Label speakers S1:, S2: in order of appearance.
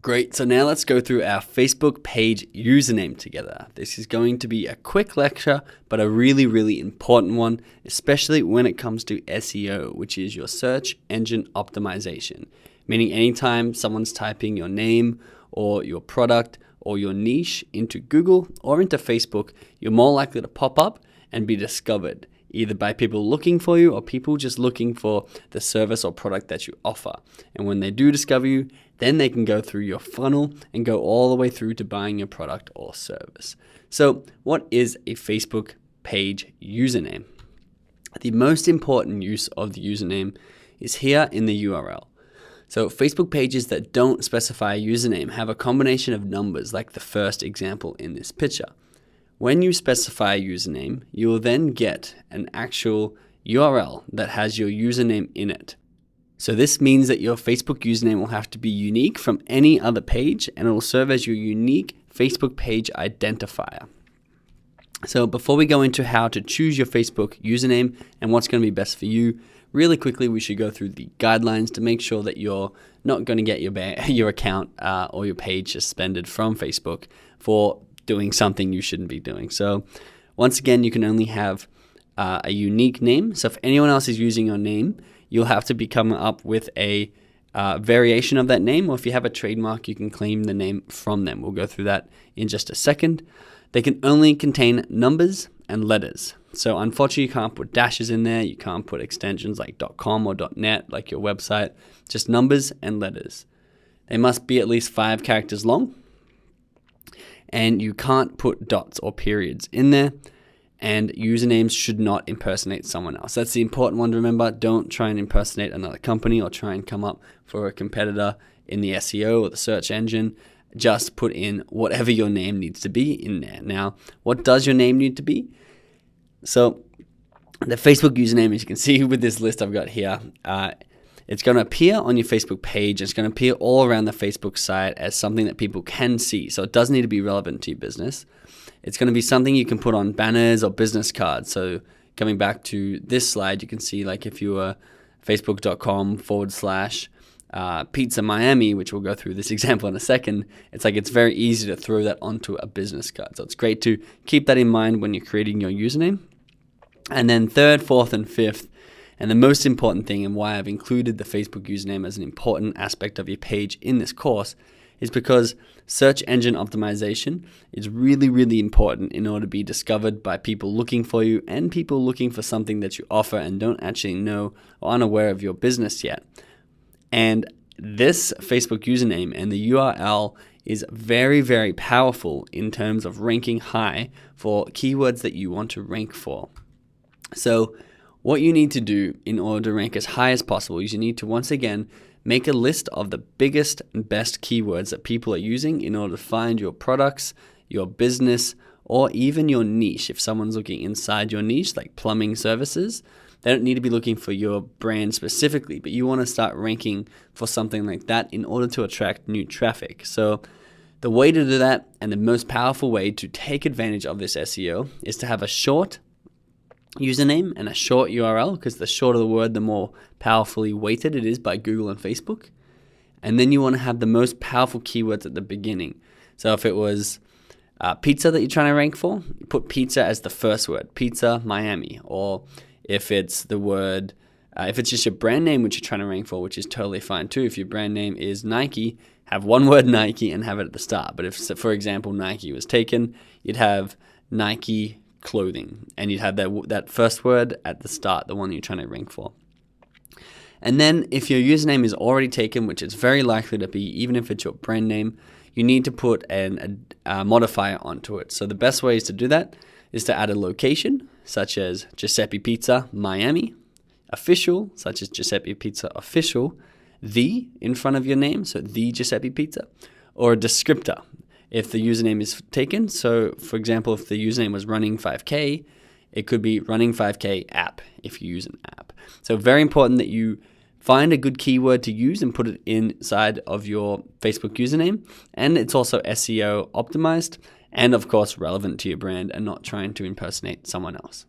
S1: Great, so now let's go through our Facebook page username together. This is going to be a quick lecture, but a really, really important one, especially when it comes to SEO, which is your search engine optimization. Meaning anytime someone's typing your name or your product or your niche into Google or into Facebook, you're more likely to pop up and be discovered, either by people looking for you or people just looking for the service or product that you offer. And when they do discover you, then they can go through your funnel and go all the way through to buying your product or service. So what is a Facebook page username? The most important use of the username is here in the URL. So Facebook pages that don't specify a username have a combination of numbers like the first example in this picture. When you specify a username, you will then get an actual URL that has your username in it. So this means that your Facebook username will have to be unique from any other page, and it will serve as your unique Facebook page identifier. So before we go into how to choose your Facebook username and what's going to be best for you, really quickly we should go through the guidelines to make sure that you're not going to get your account or your page suspended from Facebook for doing something you shouldn't be doing. So once again, you can only have a unique name. So if anyone else is using your name, you'll have to be coming up with a variation of that name, or if you have a trademark, you can claim the name from them. We'll go through that in just a second. They can only contain numbers and letters. So unfortunately, you can't put dashes in there. You can't put extensions like .com or .net like your website, just numbers and letters. They must be at least 5 characters long, and you can't put dots or periods in there. And usernames should not impersonate someone else. That's the important one to remember. Don't try and impersonate another company or try and come up for a competitor in the SEO or the search engine. Just put in whatever your name needs to be in there. Now, what does your name need to be? So the Facebook username, as you can see with this list I've got here, it's going to appear on your Facebook page. It's going to appear all around the Facebook site as something that people can see. So it does need to be relevant to your business. It's going to be something you can put on banners or business cards. So coming back to this slide, you can see like if you were facebook.com/Pizza Miami, which we'll go through this example in a second, it's very easy to throw that onto a business card. So it's great to keep that in mind when you're creating your username. And then third, fourth, and fifth, and the most important thing, and why I've included the Facebook username as an important aspect of your page in this course, is because search engine optimization is really, really important in order to be discovered by people looking for you and people looking for something that you offer and don't actually know or aren't aware of your business yet. And this Facebook username and the URL is very, very powerful in terms of ranking high for keywords that you want to rank for. So what you need to do in order to rank as high as possible is you need to once again make a list of the biggest and best keywords that people are using in order to find your products, your business, or even your niche. If someone's looking inside your niche, like plumbing services, they don't need to be looking for your brand specifically, but you want to start ranking for something like that in order to attract new traffic. So the way to do that, and the most powerful way to take advantage of this SEO, is to have a short username and a short URL, because the shorter the word, the more powerfully weighted it is by Google and Facebook. And then you want to have the most powerful keywords at the beginning. So if it was pizza that you're trying to rank for, put pizza as the first word, Pizza Miami. Or if it's the word, if it's just your brand name which you're trying to rank for, which is totally fine too. If your brand name is Nike, have one word Nike and have it at the start. But if, for example, Nike was taken, you'd have Nike clothing, and you'd have that first word at the start, the one you're trying to rank for. And then if your username is already taken, which it's very likely to be, even if it's your brand name, you need to put a modifier onto it. So the best ways to do that is to add a location, such as Giuseppe Pizza Miami, official, such as Giuseppe Pizza Official, the in front of your name, so the Giuseppe Pizza, or a descriptor if the username is taken. So for example, if the username was running 5K, it could be running 5K app if you use an app. So very important that you find a good keyword to use and put it inside of your Facebook username. And it's also SEO optimized and of course relevant to your brand and not trying to impersonate someone else.